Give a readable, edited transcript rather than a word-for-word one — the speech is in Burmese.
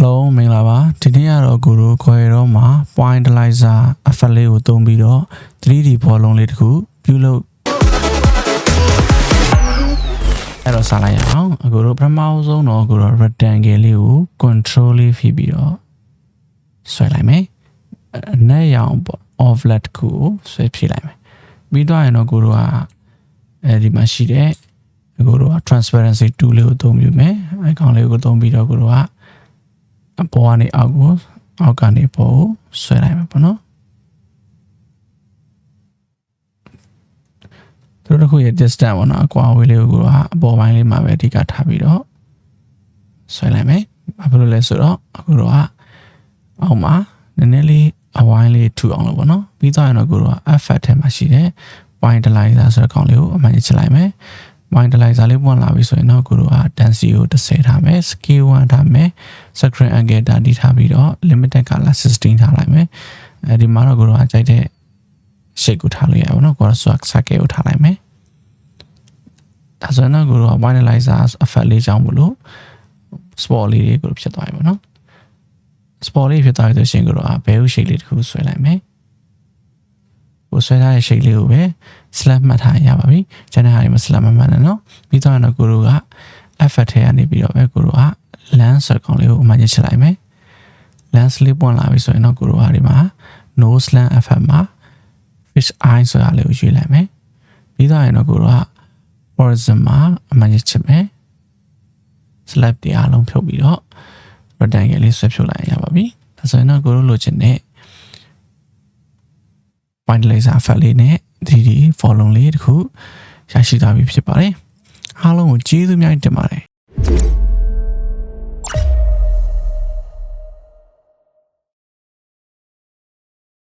Hello မင်္ဂလာပါဒီနေ့ကတော့ကိုတို့ခေါ်ရတော့မှာ pointizer effect လေးကိုသုံးပြီးတော့ 3D ဘောလုံးလေးတစ်ခုပြုလုပ်အဲ့တော့စလိုက်ရအောင်အခုတို့ပထမဆုံးတော့ကိုတို့ rectangle လေးကို control လေးဖိပြီးတော့ဆွဲလိုက်မယ်အနက်ရောင်ပေါ့ offset ကိုဆွဲဖြည့်လိုက်မယ်ပြီးတော့ရင်တော့ကိုတို့ကအဲဒီမှာရှိတဲ့ကိုတို့က transparency tool လေးကိုသုံးပြီးမယ်အဲကောင်လေးကိုသုံးပြီးတော့ကိုတို့ကအပေါ်ကနေအောက်ကနေပေါ်ကိုဆွဲလိုက်မှာပေါ့နော်တို့တစ်ခုရဲ့ distance ပေါ့နော်အကွာအဝေးလေးကိုကအပေါ်ပိုင်းလေးမှာပဲအဓိကထားပြီးတော့ဆွဲလိုက်မယ်ဘာဖြစ်လို့လဲဆိုတော့အခုတော့အောက်မှာနည်းနည်းလေးအဝိုင်းလေးထူအောင်လို့ပေါ့နော်ပြီးတော့ရင်တော့ကိုတို့က effect ထဲမှာရှိတဲ့ pointizer ဆိုတဲ့ကောင်လေးကိုအမှန်ကြီးချလိုက်မယ်pointizer လေးပွင့်လာပြီဆိုရင်တော့ကိုတို့က density ကို10ထားမယ် scale 1ထားမယ် screen angle 30ထားပြီးတော့ limited color 16ထားလိုက်မယ်အဲဒီမှာတော့ကိုတို့ကကြိုက်တဲ့ shape ကိုထားလို့ရအောင်နော်ကိုတို့ circle ကိုထားလိုက်မယ်ဒါဆိုရင်တော့ကိုတို့က pointizer effect လေးကြောင့်မလို့ spot လေးတွေကိုဖြစ်သွားပြီပေါ့နော် spot လေးဖြစ်သွားပြီဆိုရင်ကိုတို့က bell shape လေးတစ်ခုဆွဲလိုက်မယ်ကိုဆွဲထားတဲ့ shape လေးကိုပဲ slap မှတ်ထားရပါပြီ။ကျန်တဲ့ဟာတွေမှာ slap မမှတ်နဲ့နော်။ပြီးတော့ကိုတို့က effect ထဲကနေပြီးတော့ပဲကိုတို့က lens ဆိုကောင်လေးကိုအမှန်ကြီးချလိုက်မယ်။ lens လေးပွင့်လာပြီဆိုရင်တော့ကိုတို့ကဒီမှာ nose lens effect မှာ fish eye ဆိုတာလေးကိုရွေးလိုက်မယ်။ပြီးတော့ရင်တော့ကိုတို့က horizon မှာအမှန်ကြီးချမယ်။ slap တွေအားလုံးဖြုတ်ပြီးတော့ rectangle လေးဆွဲဖြုတ်လိုက်ရပါပြီ။ဒါဆိုရင်တော့ကိုတို့လိုချင်တဲ့pointizer effect လေးနဲ့ 3D ဘောလုံးလေးတစ်ခုရရှိသွားပြီဖြစ်ပါတယ်အားလုံးကိုကျေးဇူးများတင်ပါတယ်